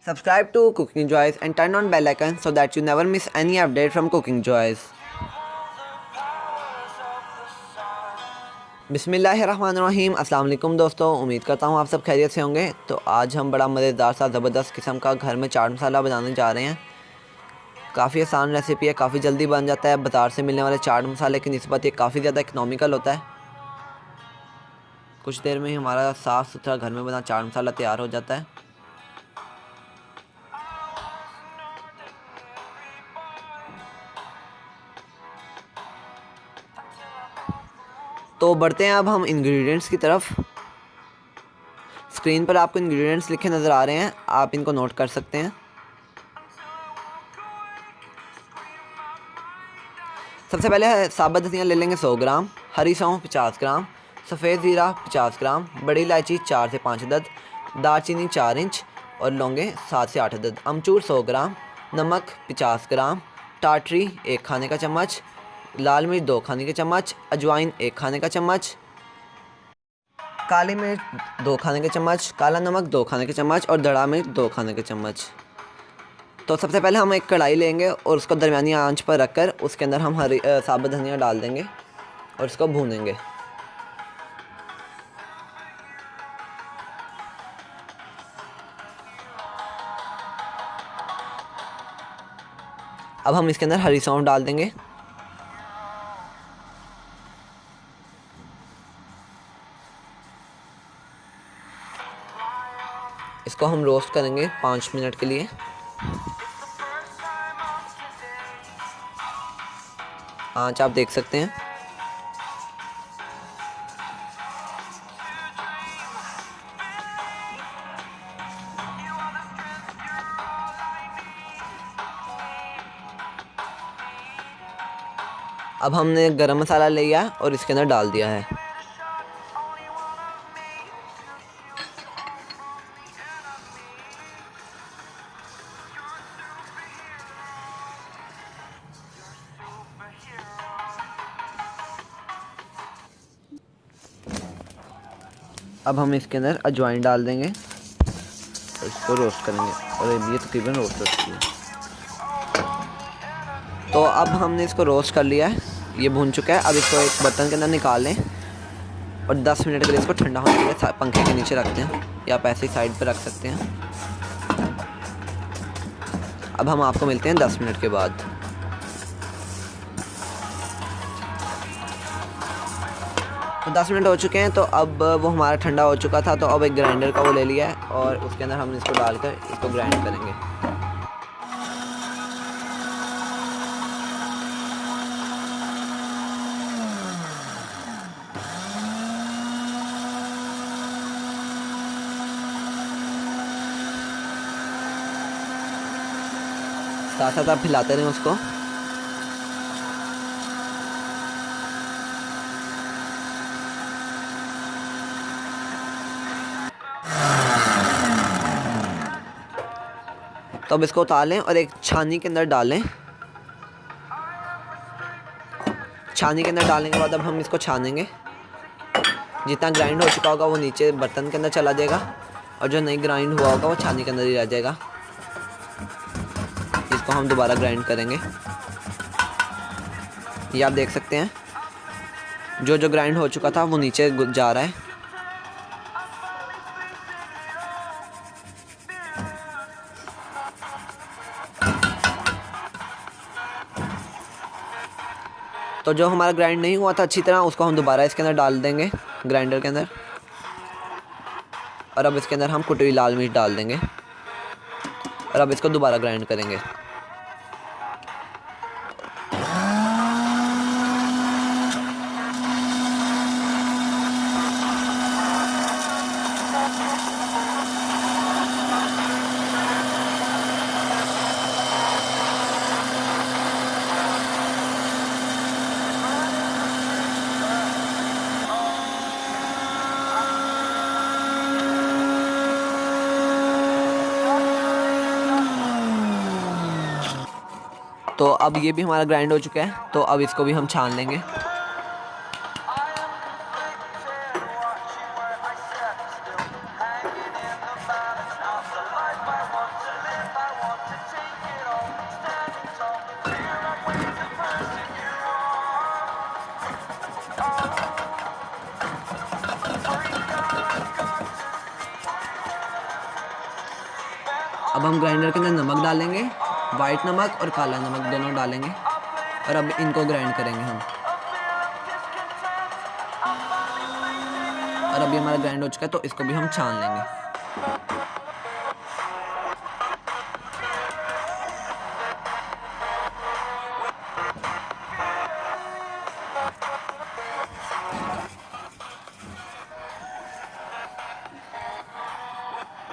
Subscribe to Cooking Joys and turn on bell icon so that you never miss any update from Cooking Joys. बिस्मिल्लाहिर्रहमानिर्रहीम। अस्सलाम वालेकुम दोस्तों, उम्मीद करता हूँ आप सब खैरियत से होंगे। तो आज हम बड़ा मज़ेदार सा ज़बरदस्त किस्म का घर में चाट मसाला बनाने जा रहे हैं। काफ़ी आसान रेसिपी है, काफ़ी जल्दी बन जाता है। बाज़ार से मिलने वाले चाट मसाले की निस्बत ये काफ़ी ज़्यादा इकनॉमिकल होता है। कुछ देर में ही हमारा साफ़ सुथरा घर में बना चाट मसाला तैयार हो जाता है। तो बढ़ते हैं अब हम इंग्रेडिएंट्स की तरफ। स्क्रीन पर आपको इंग्रेडिएंट्स लिखे नज़र आ रहे हैं, आप इनको नोट कर सकते हैं। सबसे पहले साबुत धनिया ले लेंगे 100 ग्राम, हरी सौंफ 50 ग्राम, सफ़ेद ज़ीरा 50 ग्राम, बड़ी इलायची 4 से 5 अदद, दालचीनी 4 इंच और लौंगे 7 से 8 अदद, अमचूर 100 ग्राम, नमक 50 ग्राम, टाटरी 1 खाने का चम्मच, लाल मिर्च 2 खाने के चम्मच, अजवाइन 1 खाने का चम्मच, काली मिर्च 2 खाने के चम्मच, काला नमक 2 खाने के चम्मच और दड़ा मिर्च 2 खाने के चम्मच। तो सबसे पहले हम एक कढ़ाई लेंगे और उसको दरमियानी आंच पर रखकर उसके अंदर हम साबुत धनिया डाल देंगे और इसको भूनेंगे। अब हम इसके अंदर हरी सौंफ डाल देंगे। इसको हम रोस्ट करेंगे 5 मिनट के लिए। आंच आप देख सकते हैं। अब हमने गरम मसाला लिया और इसके अंदर डाल दिया है। अब हम इसके अंदर अजवाइन डाल देंगे और इसको रोस्ट करेंगे और ये तकरीबन रोस्ट हो चुकी है। तो अब हमने इसको रोस्ट कर लिया है, ये भून चुका है। अब इसको एक बर्तन के अंदर निकाल लें और 10 मिनट के लिए इसको ठंडा होने के लिए पंखे के नीचे रखते हैं या आप ऐसे ही साइड पर रख सकते हैं। अब हम आपको मिलते हैं 10 मिनट के बाद। तो 10 मिनट हो चुके हैं। तो अब वो हमारा ठंडा हो चुका था, तो अब एक ग्राइंडर का वो ले लिया है और उसके अंदर हम इसको डालकर इसको ग्राइंड करेंगे। साथ साथ आप हिलाते रहें उसको। तो अब इसको उतार लें और एक छानी के अंदर डालें। छानी के अंदर डालने के बाद अब हम इसको छानेंगे। जितना ग्राइंड हो चुका होगा वो नीचे बर्तन के अंदर चला जाएगा और जो नहीं ग्राइंड हुआ होगा वो छानी के अंदर ही रह जाएगा। इसको हम दोबारा ग्राइंड करेंगे। ये आप देख सकते हैं, जो जो ग्राइंड हो चुका था वो नीचे जा रहा है। तो जो हमारा ग्राइंड नहीं हुआ था अच्छी तरह, उसको हम दोबारा इसके अंदर डाल देंगे ग्राइंडर के अंदर। और अब इसके अंदर हम कुटी हुई लाल मिर्च डाल देंगे और अब इसको दोबारा ग्राइंड करेंगे। तो अब ये भी हमारा ग्राइंड हो चुका है, तो अब इसको भी हम छान लेंगे। अब हम ग्राइंडर के अंदर नमक डालेंगे, वाइट नमक और काला नमक दोनों डालेंगे और अब इनको ग्राइंड करेंगे हम। और अभी हमारा ग्राइंड हो चुका है तो इसको भी हम छान लेंगे।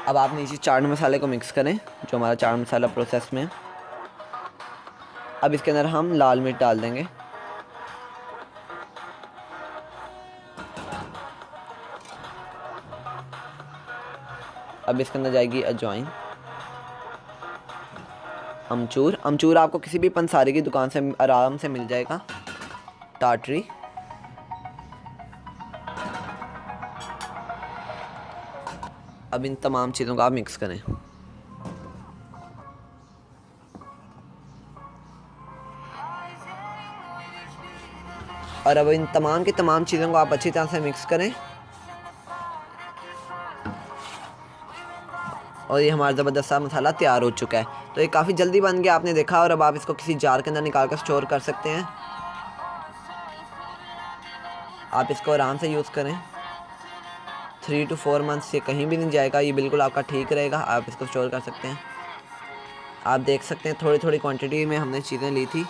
अब आप नीचे चाट मसाले को मिक्स करें, जो हमारा चाट मसाला प्रोसेस में है। अब इसके अंदर हम लाल मिर्च डाल देंगे, अब इसके अंदर जाएगी अजवाइन, अमचूर आपको किसी भी पंसारी की दुकान से आराम से मिल जाएगा, टाटरी, अब इन तमाम चीज़ों को आप मिक्स करें। और अब इन तमाम की तमाम चीज़ों को आप अच्छी तरह से मिक्स करें। और ये हमारा ज़बरदस्त सा मसाला तैयार हो चुका है। तो ये काफ़ी जल्दी बन गया, आपने देखा। और अब आप इसको किसी जार के अंदर निकाल कर स्टोर कर सकते हैं। आप इसको आराम से यूज़ करें, 3 to 4 मंथ्स ये कहीं भी नहीं जाएगा, ये बिल्कुल आपका ठीक रहेगा। आप इसको स्टोर कर सकते हैं। आप देख सकते हैं थोड़ी थोड़ी क्वांटिटी में हमने चीज़ें ली थी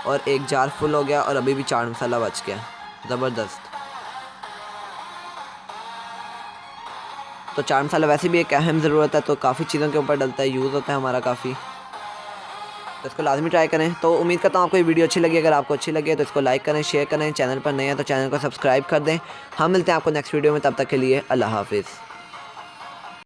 और एक जार फुल हो गया और अभी भी चाट मसाला बच गया, ज़बरदस्त। तो चाट मसाला वैसे भी एक अहम ज़रूरत है, तो काफ़ी चीज़ों के ऊपर डलता है, यूज़ होता है हमारा काफ़ी। तो इसको लाजमी ट्राई करें। तो उम्मीद करता हूँ आपको ये वीडियो अच्छी लगी। अगर आपको अच्छी लगे तो इसको लाइक करें, शेयर करें। चैनल पर नए हैं तो चैनल को सब्सक्राइब कर दें। हम मिलते हैं आपको नेक्स्ट वीडियो में, तब तक के लिए अल्लाह हाफिज़।